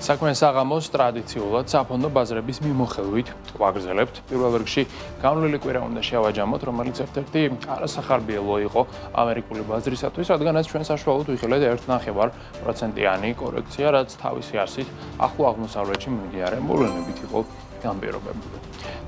საქმე საღამოს ტრადიციულად საფონდო ბაზრების მიმოხილვით ვაგრძელებთ. პირველ რიგში განვლილი კვირა უნდა შევაჯამოთ, რომელიც ერთ-ერთი არასახარბიელო იყო ამერიკული ბაზრისათვის, რადგანაც ჩვენ საშუალოდ ვიხილეთ 1.5%-იანი კორექცია, რაც თავისი არსით ახლო აღმოსავლეთში მიმდინარე მოვლენებით იყო განპირობებული.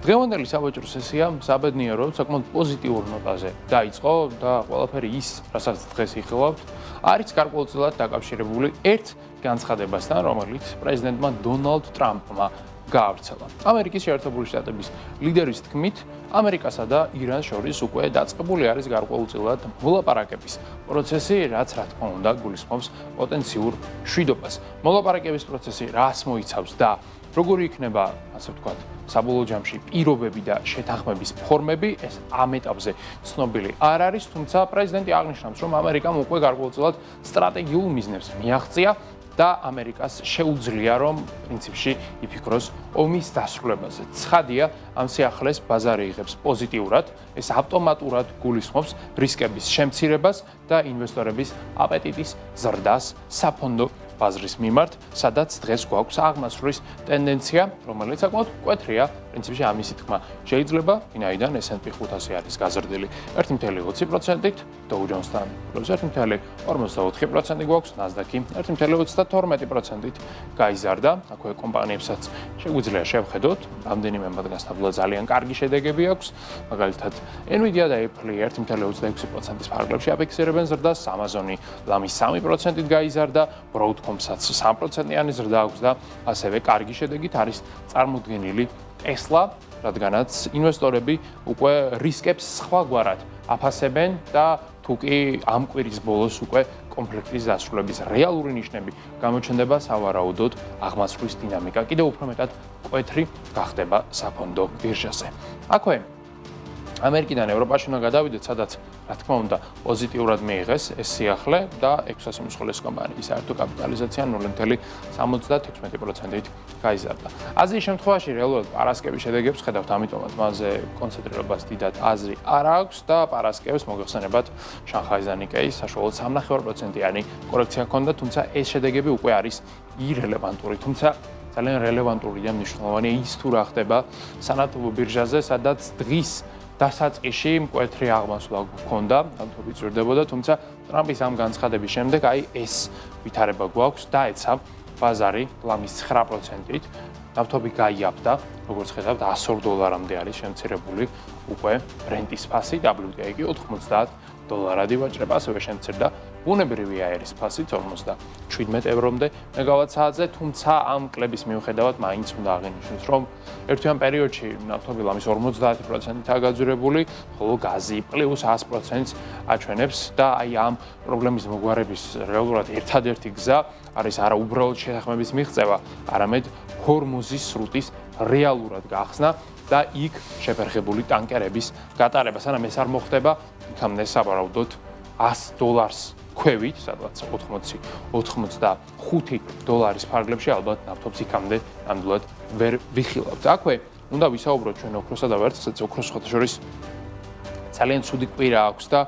დღევანდელი საბჭოთა სესია საბედნიეროდ საკმაოდ პოზიტიურ ნოტაზე დაიწყო და ყველაფერი ის, რასაც დღეს იხილავთ, არის გარკვეულწილად დაკავშირებული ერთ განცხადებასთან, რომელიც პრეზიდენტმა დონალდ ტრამპმა გაავრცელა. ამერიკის შეერთებული შტატების ლიდერის თქმით, ამერიკასა და ირანს შორის უკვე დაწყებული არის გარკვეულწილად მოლაპარაკების პროცესი, რაც რა თქმა უნდა გულისხმობს პოტენციურ მშვიდობას. მოლაპარაკების პროცესი რას მოიცავს და როგორი იქნება, ასე ვთქვათ, საბოლოო ჯამში პირობები და შეთანხმების ფორმები, ეს ამ ეტაპზე ცნობილი არ არის, თუმცა პრეზიდენტი აღნიშნავს, რომ ამერიკამ უკვე გარკვეულწილად სტრატეგიულ მიზნებს მიაღწია და ამერიკას შეუძლია, რომ პრინციპში იფიქროს ომის დასრულებაზე. ცხადია, ამ სიახლეს ბაზარი იღებს პოზიტიურად, ეს ავტომატურად გულისხმობს რისკების შემცირებას და ინვესტორების აპეტიტის ზრდას საფონდო ბაზრის მიმართ, სადაც დღეს გვაქვს აღმასრულის ტენდენცია, რომელიც საკმაოდ მკვეთრია. პრინციპში ამისი თქმა შეიძლება, ვინაიდან S&P 500 არის გაზრდილი 1.20%-ით, Dow Jones-თან 1.44% გვაქვს, Nasdaq-ი 1.32%-ით გაიზარდა. აქვე კომპანიებსაც შეგვიძლია შევხედოთ, რამდენიმე მათგანს ნამდვილად ძალიან კარგი შედეგები აქვს. მაგალითად, Nvidia და Apple 1.26%-ის ფარგლებში აფიქსირებენ ზრდას, Amazon-ი ლამის 3%-ით გაიზარდა, Broadcom-საც 3%-იანი ზრდა აქვს და ასევე კარგი შედეგით არის წარმოდგენილი Tesla, რადგანაც ინვესტორები უკვე რისკებს სხვაგვარად აფასებენ და თუ კი ამ კვირის ბოლოს უკვე კონფლიქტის დასრულების რეალური ნიშნები გამოჩნდება, სავარაუდოდ აღმასრულის დინამიკა კიდევ უფრო მეტად მკვეთრი გახდება საფონდო ბირჟაზე. აქვე ამერიკიდან ევროპაში უნდა გადავიდეთ, სადაც რა თქმა უნდა პოზიტიურად მიიღეს ეს სიახლე და 600 უმსხვილესი კომპანიის საერთო კაპიტალიზაცია 0.76%-ით გაიზარდა. აზიის შემთხვევაში რეალურად პარასკევის შედეგებს ხედავთ, ამიტომაც მასზე კონცენტრირებას დიდად აზრი არ აქვს და პარასკევს მოგეხსენებათ შანხაის და ნიკეის საშუალოდ 3.5%-იანი კორექცია ჰქონდა, თუმცა ეს შედეგები უკვე არის ირელევანტური, თუმცა ძალიან რელევანტური და მნიშვნელოვანია ის თუ რა ხდება სანათლო ბირჟაზე, სადაც დღის დასაწყისში მკვეთრი აღმასვლა გქონდა, ნავთობი ძვირდებოდა, თუმცა ტრამპის ამ განცხადების შემდეგ აი ეს ვითარება გვაქვს, დაეცა ბაზარი ლამის 9%-ით, ნავთობი გაიაფდა, როგორც ხედავთ, $100 არის შემცირებული უკვე ბრენტის ფასი, WTI კი $90 ვაჭრება, ასევე შემცირდა ბუნებრივი აერის ფასი 57 ევრომდე მეგავატ-საათზე, თუმცა ამ კლების მიუხედავად მაინც უნდა აღინიშნოს, რომ ერთიან პერიოდში ნავთობი ლამის 50%-ით გაძვირებული, ხოლო გაზი პლუს 100%-ს აჩვენებს და აი ამ პრობლემის მოგვარების რეალურად ერთადერთი გზა არის არა უბრალოდ შეთანხმების მიღწევა, არამედ ჰორმუზის სრუტის რეალურად გახსნა და იქ შეფერხებული ტანკერების გატარება. სანამ ეს არ მოხდება, იქამდე სავარაუდოდ $100 ქვევით, სადაც 85 ფარგლებში ალბათ ნავთობს იქამდე ნამდვილად ვერ ვიხილავთ. აქვე უნდა ვისაუბროთ ჩვენ ოქროსა და ვერცხლზე, ოქროს შორის ძალიან ცუდი კვირა აქვს და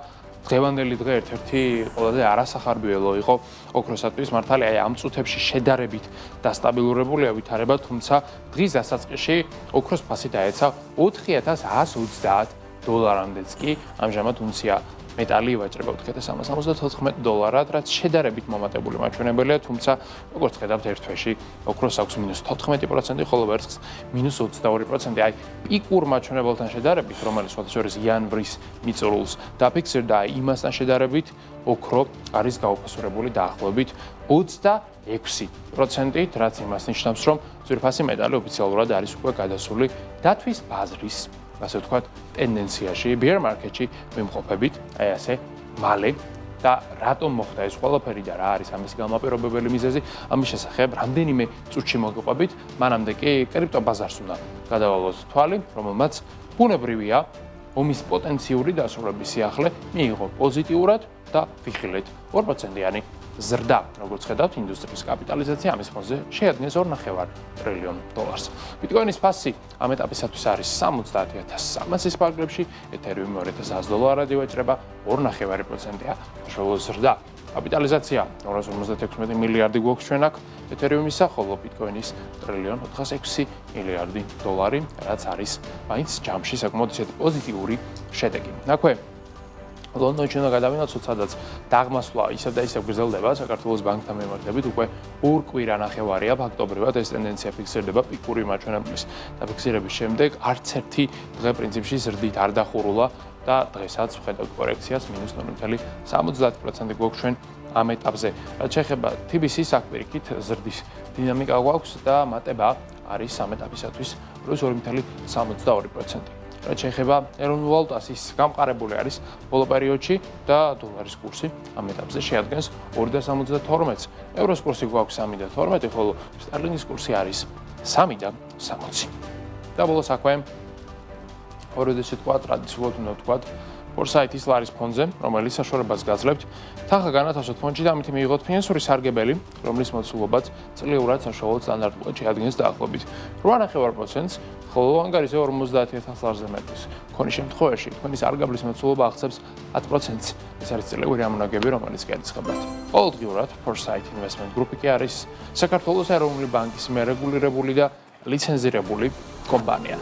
დღევანდელი დღე ერთ-ერთი ყველაზე არასახარბიელო იყო ოქროსათვის. მართალია, აი ამ წუთებში შედარებით დასტაბილურებულია ვითარება, თუმცა დღის დასაწყისში ოქროს ფასი დაეცა $4130-მდეც კი ამჟამად უნცია მეტალი ივაჭრება $4374-ად, რაც შედარებით მომატებული მაჩვენებელია, თუმცა როგორც ხედავთ, ერთ თვეში ოქროს აქვს -14%, ხოლო ვერცხლს -22%. აი პიკურ მაჩვენებელთან შედარებით, რომელიც შესაძლოა იანვრის მიწურულს დაფიქსირდა, იმასთან შედარებით ოქრო არის გაუფასურებული დაახლოებით 26%-ით, რაც იმას ნიშნავს, რომ ძვირფასი მეტალი ოფიციალურად არის უკვე გადასული დათვის ბაზრის, ასე ვთქვათ, ტენდენციაში, bear market-ში მიმყოფებით, აი ასე მალე და რატომ მოხდა ეს ყველაფერი და რა არის ამის გამაპირობებელი მიზეზი, ამის შესახებ რამდენიმე წუთში მოგიყვებით, მანამდე კი კრიპტო ბაზარს უნდა გადავალოთ თვალი, რომელმაც ბუნებრივია ომის პოტენციური დასრულების სიახლე მიიღო პოზიტიურად და ვიხილეთ 2%-იანი ზრდა, როგორც ხედავთ, ინდუსტრიის კაპიტალიზაცია ამის ფონზე შეადგენს $2.5 ტრილიონ. ბიტკოინის ფასი ამ ეტაპისათვის არის 70300-ის ფარგლებში, ეთერიუმი $2100 ივაჭრება, 2.5%-ია საშუალო ზრდა. კაპიტალიზაცია 256 მილიარდი გვაქვს ჩვენ აქ ეთერიუმისა, ხოლო ბიტკოინის $1.406 მილიარდი, რაც არის მაინც ჯამში საკმაოდ ისეთი პოზიტიური შედეგი. აქვე ლონდონში უნდა გადავინაცვლოთ, სადაც დაღმასვლა ისევ და ისევ გრძელდება საქართველოს ბანკთან მიმართებით, უკვე კვირა-ნახევარია ფაქტობრივად ეს ტენდენცია ფიქსირდება პიკური მაჩვენებლის დაფიქსირების შემდეგ, არც ერთი დღე პრინციპში ზრდით არ დახურულა და დღესაც ვხედავთ კორექციას -0.70% გვაქვს ჩვენ ამ ეტაპზე. რაც შეეხება TBC-ს, აქ პირიქით ზრდის დინამიკა გვაქვს და მატება არის ამ ეტაპისათვის +2.72%. რაც შეეხება ეროვნულ ვალუტას, ის გამყარებული არის ბოლო პერიოდში და დოლარის კურსი ამ ეტაპზე შეადგენს 2.72-ს, ევროს კურსი გვაქვს 3.12, ხოლო სტერლინგის კურსი არის 3.60. და ბოლოს აქვე ოროდეში თქვა, ტრადიციულად უნდა ვთქვათ, ფორსაითის ლარის ფონზე, რომელიც საშუალებას გაძლევთ თანხა განათავსოთ ფონდში და ამით მიიღოთ ფინანსური სარგებელი, რომლის მოცულობაც წლიურად საშუალო სტანდარტულად შეადგენს დაახლოებით 8.5%-ს, ხოლო ანგარიზე 50.000 ლარზე მეტის მქონის შემთხვევაში თქვენი სარგებლის მოცულობა აღწევს 10%-ს. ეს არის წლიური ამონაგები, რომელიც გერიცხებათ. ყოველდღიურად Foresight Investment Group კი არის საქართველოს ეროვნული ბანკის მერეგულირებული და ლიცენზირებული კომპანია.